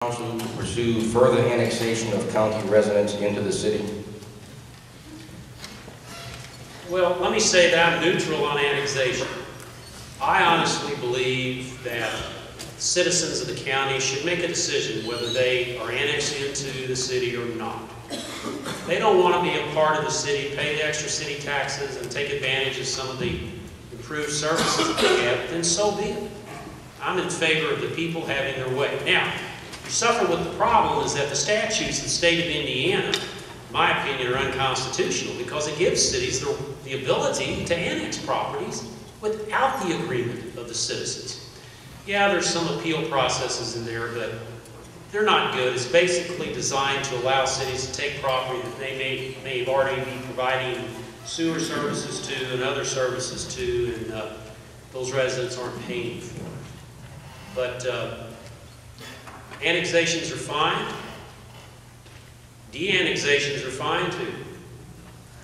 Council to pursue further annexation of county residents into the city? Well, let me say that I'm neutral on annexation. I honestly believe that citizens of the county should make a decision whether they are annexed into the city or not. If they don't want to be a part of the city, pay the extra city taxes, and take advantage of some of the improved services that they have, then so be it. I'm in favor of the people having their way. Now, you suffer with the problem is that the statutes of the state of Indiana, in my opinion, are unconstitutional because it gives cities the ability to annex properties without the agreement of the citizens. Yeah, there's some appeal processes in there, but they're not good. It's basically designed to allow cities to take property that they may already be providing sewer services to and other services to, and those residents aren't paying for. But annexations are fine. De-annexations are fine too.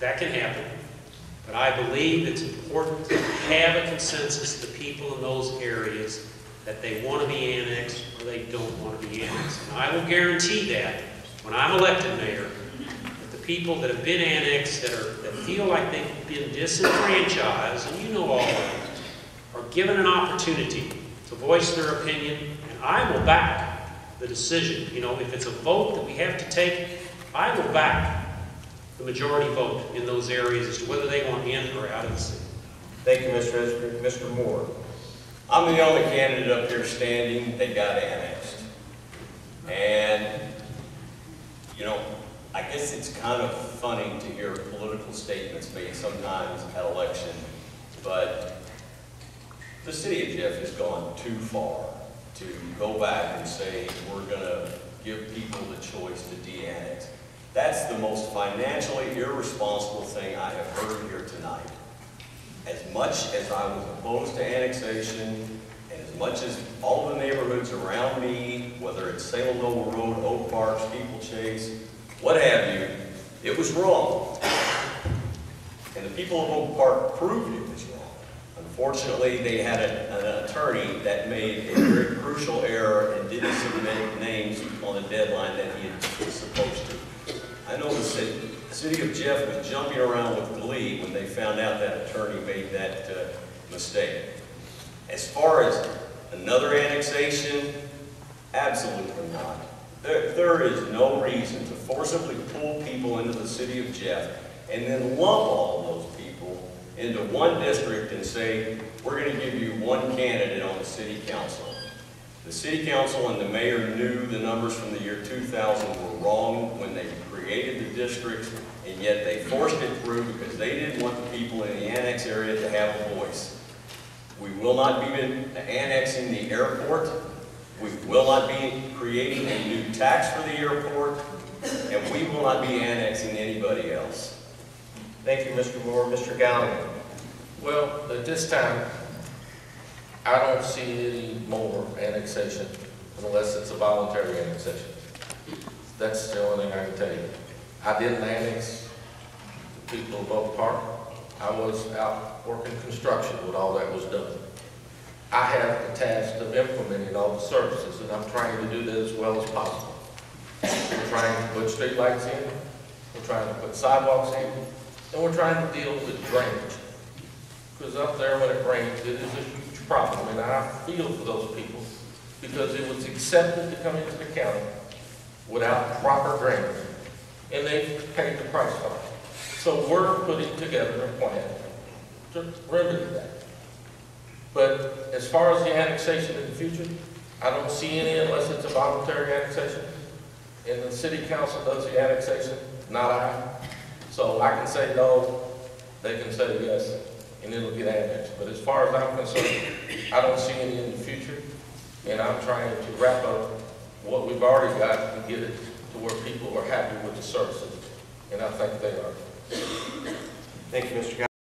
That can happen. But I believe it's important to have a consensus of the people in those areas that they want to be annexed or they don't want to be annexed. And I will guarantee that when I'm elected mayor, that the people that have been annexed, that feel like they've been disenfranchised, and you know all of them, are given an opportunity to voice their opinion, and I will back the decision. You know, if it's a vote that we have to take, I will back the majority vote in those areas as to whether they want in or out of the city. Thank you, Mr. Esper. Mr. Moore. I'm the only candidate up here standing that got annexed. And, you know, I guess it's kind of funny to hear political statements made sometimes at election, but the city of Jeff has gone too far to go back and say we're going to give people the choice to de-annex. That's the most financially irresponsible thing I have heard here tonight. As much as I was opposed to annexation, and as much as all the neighborhoods around me, whether it's Salem Noble Road, Oak Park, Steeplechase, what have you, it was wrong. And the people of Oak Park proved it was wrong. Unfortunately, they had an attorney that made a very crucial error and didn't submit names on the deadline that he was supposed to. I know the city of Jeff was jumping around with glee when they found out that attorney made that mistake. As far as another annexation, absolutely not. There is no reason to forcibly pull people into the city of Jeff and then lump all of those people into one district and say, we're going to give you one candidate on the city council. The city council and the mayor knew the numbers from the year 2000 were wrong when they created the districts, and yet they forced it through because they didn't want the people in the annex area to have a voice. We will not be annexing the airport. We will not be creating a new tax for the airport, and we will not be annexing anybody else. Thank you, Mr. Moore. Mr. Gallagher. Well, at this time, I don't see any more annexation unless it's a voluntary annexation. That's the only thing I can tell you. I didn't annex the people of Oak Park. I was out working construction when all that was done. I have the task of implementing all the services, and I'm trying to do that as well as possible. We're trying to put street lights in, we're trying to put sidewalks in, and we're trying to deal with drainage. Because up there when it rains, it is a huge problem, and I feel for those people because it was accepted to come into the county without proper drainage, and they've paid the price for it. So we're putting together a plan to remedy that. But as far as the annexation in the future, I don't see any unless it's a voluntary annexation, and the city council does the annexation, not I. So I can say no, they can say yes, and it'll get annexed. But as far as I'm concerned, I don't see any in the future, and I'm trying to wrap up what we've already got and get it to where people are happy with the services, and I think they are. Thank you, Mr. Gallagher.